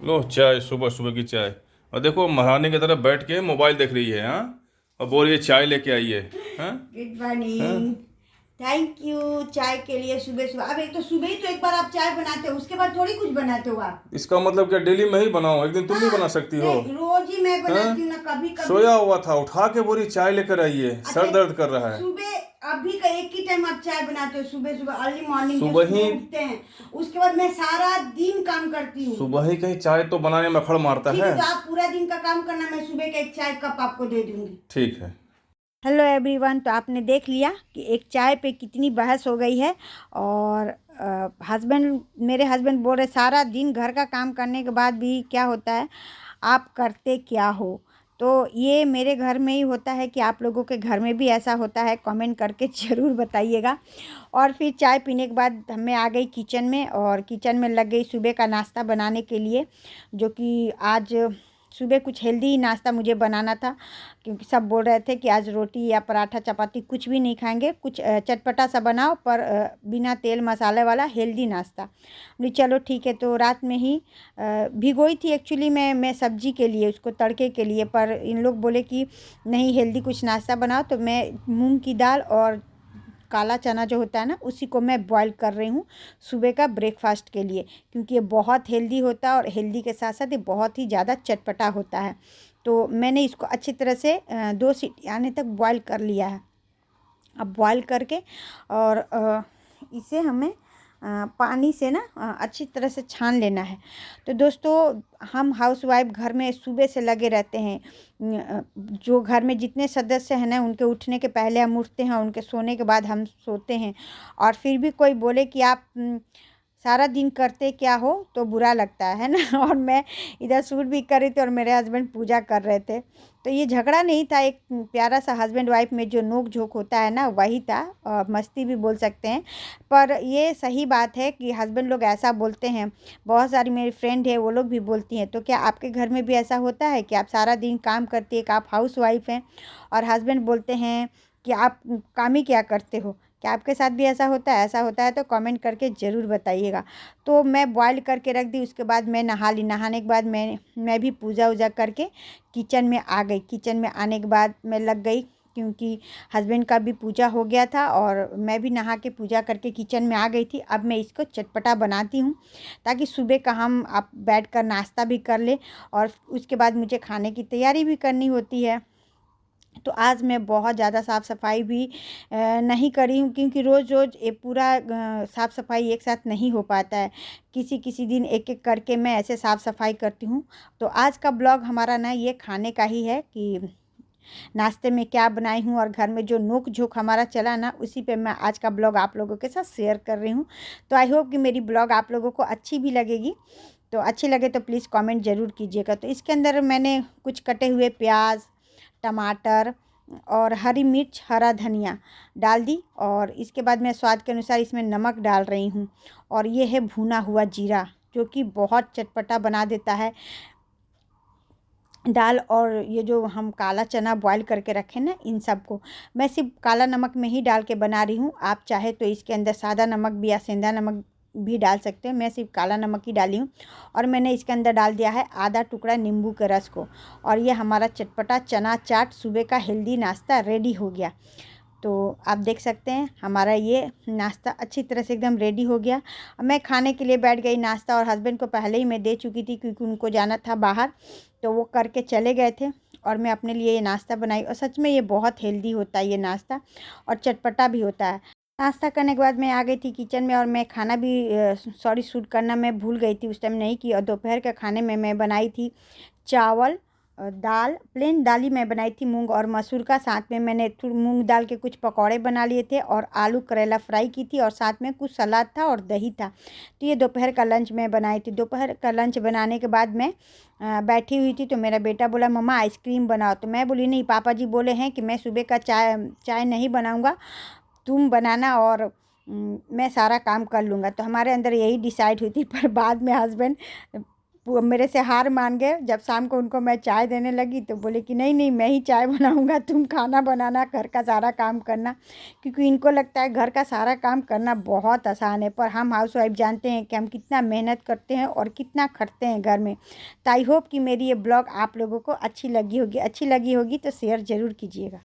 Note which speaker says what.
Speaker 1: लो चाय, सुबह सुबह की चाय। और देखो महारानी की तरफ बैठ के मोबाइल देख रही है। हाँ, और बोल रही है चाय लेके आइए। हाँ।
Speaker 2: गुड
Speaker 1: हाँ।
Speaker 2: मॉर्निंग। थैंक यू चाय के लिए। सुबह सुबह, अब एक तो सुबह ही तो एक बार आप चाय बनाते हो, उसके बाद थोड़ी कुछ बनाते हो आप।
Speaker 1: इसका मतलब क्या डेली मैं ही बनाऊं? एक दिन तुम भी
Speaker 2: हाँ,
Speaker 1: बना सकती हो।
Speaker 2: नहीं रोज ही मैं
Speaker 1: हाँ।
Speaker 2: बनाती हूँ ना, कभी कभी।
Speaker 1: सोया हुआ था, उठा के बोली चाय लेकर आइए,
Speaker 2: अच्छा,
Speaker 1: सर दर्द कर रहा है।
Speaker 2: सुबह अभी का एक ही टाइम आप चाय बनाते हो, सुबह सुबह अर्ली मॉर्निंग, जब
Speaker 1: सुबह ही।
Speaker 2: सुबह उठते हैं। उसके बाद मैं सारा दिन काम करती हूँ।
Speaker 1: सुबह ही कहीं चाय तो बनाने में अखड़ मारता
Speaker 2: ठीक
Speaker 1: है।
Speaker 2: है, तो आप पूरा दिन का काम करना, मैं सुबह का एक चाय कप आपको दे दूंगी।
Speaker 1: ठीक है।
Speaker 2: हेलो एवरीवन, तो आपने देख लिया कि एक चाय पे कितनी बहस हो गई है। और हस्बैंड, मेरे हस्बैंड बोल रहे सारा दिन घर का काम करने के बाद भी क्या होता है, आप करते क्या हो। तो ये मेरे घर में ही होता है कि आप लोगों के घर में भी ऐसा होता है? कमेंट करके ज़रूर बताइएगा। और फिर चाय पीने के बाद मैं आ गई किचन में, और किचन में लग गई सुबह का नाश्ता बनाने के लिए, जो कि आज सुबह कुछ हेल्दी ही नाश्ता मुझे बनाना था, क्योंकि सब बोल रहे थे कि आज रोटी या पराठा चपाती कुछ भी नहीं खाएंगे, कुछ चटपटा सा बनाओ, पर बिना तेल मसाले वाला हेल्दी नाश्ता। बोली चलो ठीक है। तो रात में ही भिगोई थी एक्चुअली मैं सब्जी के लिए, उसको तड़के के लिए, पर इन लोग बोले कि नहीं हेल्दी कुछ नाश्ता बनाओ, तो मैं मूंग की दाल और काला चना जो होता है ना, उसी को मैं बॉईल कर रही हूँ सुबह का ब्रेकफास्ट के लिए, क्योंकि ये बहुत हेल्दी होता है और हेल्दी के साथ साथ ये बहुत ही ज़्यादा चटपटा होता है। तो मैंने इसको अच्छी तरह से 2 सीटी आने तक बॉईल कर लिया है। अब बॉईल करके और इसे हमें पानी से ना अच्छी तरह से छान लेना है। तो दोस्तों, हम हाउसवाइफ घर में सुबह से लगे रहते हैं। जो घर में जितने सदस्य हैं ना, उनके उठने के पहले हम उठते हैं, उनके सोने के बाद हम सोते हैं। और फिर भी कोई बोले कि आप सारा दिन करते क्या हो, तो बुरा लगता है ना। और मैं इधर शूट भी कर रही थी और मेरे हस्बैंड पूजा कर रहे थे। तो ये झगड़ा नहीं था, एक प्यारा सा हस्बैंड वाइफ में जो नोक झोंक होता है ना, वही था। और मस्ती भी बोल सकते हैं। पर ये सही बात है कि हस्बैंड लोग ऐसा बोलते हैं। बहुत सारी मेरी फ्रेंड है, वो लोग भी बोलती हैं। तो क्या आपके घर में भी ऐसा होता है कि आप सारा दिन काम करती है, कि आप हाउस वाइफ हैं और हस्बैंड बोलते हैं कि आप काम ही क्या करते हो? क्या आपके साथ भी ऐसा होता है? ऐसा होता है तो कमेंट करके ज़रूर बताइएगा। तो मैं बॉईल करके रख दी, उसके बाद मैं नहा ली। नहाने के बाद मैं भी पूजा वूजा करके किचन में आ गई। किचन में आने के बाद मैं लग गई, क्योंकि हस्बैंड का भी पूजा हो गया था और मैं भी नहा के पूजा करके किचन में आ गई थी। अब मैं इसको चटपटा बनाती हूँ, ताकि सुबह का हम आप बैठ कर नाश्ता भी कर लें, और उसके बाद मुझे खाने की तैयारी भी करनी होती है। तो आज मैं बहुत ज़्यादा साफ़ सफाई भी नहीं करी हूँ, क्योंकि रोज़ रोज़ ये पूरा साफ़ सफाई एक साथ नहीं हो पाता है। किसी किसी दिन एक एक करके मैं ऐसे साफ़ सफाई करती हूँ। तो आज का ब्लॉग हमारा ना ये खाने का ही है, कि नाश्ते में क्या बनाई हूँ, और घर में जो नोक झोंक हमारा चला ना, उसी पे मैं आज का ब्लॉग आप लोगों के साथ शेयर कर रही हूँ। तो आई होप कि मेरी ब्लॉग आप लोगों को अच्छी भी लगेगी। तो अच्छी लगे तो प्लीज़ कमेंट ज़रूर कीजिएगा। तो इसके अंदर मैंने कुछ कटे हुए प्याज, टमाटर और हरी मिर्च, हरा धनिया डाल दी, और इसके बाद मैं स्वाद के अनुसार इसमें नमक डाल रही हूँ। और ये है भुना हुआ जीरा, जो कि बहुत चटपटा बना देता है दाल। और ये जो हम काला चना बॉईल करके रखे ना, इन सबको मैं सिर्फ काला नमक में ही डाल के बना रही हूँ। आप चाहे तो इसके अंदर सादा नमक भी या सेंधा नमक भी डाल सकते हैं। मैं सिर्फ काला नमक ही डाली हूँ। और मैंने इसके अंदर डाल दिया है आधा टुकड़ा नींबू के रस को। और ये हमारा चटपटा चना चाट सुबह का हेल्दी नाश्ता रेडी हो गया। तो आप देख सकते हैं हमारा ये नाश्ता अच्छी तरह से एकदम रेडी हो गया। अब मैं खाने के लिए बैठ गई नाश्ता, और हस्बैंड को पहले ही मैं दे चुकी थी, क्योंकि उनको जाना था बाहर, तो वो करके चले गए थे। और मैं अपने लिए ये नाश्ता बनाई, और सच में ये बहुत हेल्दी होता है ये नाश्ता, और चटपटा भी होता है। नाश्ता करने के बाद मैं आ गई थी किचन में, और मैं खाना भी सॉरी शूट करना मैं भूल गई थी, उस टाइम नहीं की। और दोपहर के खाने में मैं बनाई थी चावल, दाल, प्लेन दाल ही मैं बनाई थी, मूंग और मसूर का। साथ में मैंने थोड़ी मूंग दाल के कुछ पकौड़े बना लिए थे, और आलू करेला फ्राई की थी, और साथ में कुछ सलाद था और दही था। तो ये दोपहर का लंच मैं बनाई थी। दोपहर का लंच बनाने के बाद मैं बैठी हुई थी, तो मेरा बेटा बोला मम्मा आइसक्रीम बनाओ। तो मैं बोली नहीं, पापा जी बोले हैं कि मैं सुबह का चाय चाय नहीं बनाऊँगा, तुम बनाना, और मैं सारा काम कर लूँगा। तो हमारे अंदर यही डिसाइड हुई थी। पर बाद में हस्बैंड मेरे से हार मान गए। जब शाम को उनको मैं चाय देने लगी तो बोले कि नहीं नहीं, मैं ही चाय बनाऊंगा, तुम खाना बनाना, घर का सारा काम करना। क्योंकि इनको लगता है घर का सारा काम करना बहुत आसान है, पर हम हाउसवाइफ जानते हैं कि हम कितना मेहनत करते हैं और कितना खटते हैं घर में। तो आई होप कि मेरी ये ब्लॉग आप लोगों को अच्छी लगी होगी तो शेयर ज़रूर कीजिएगा।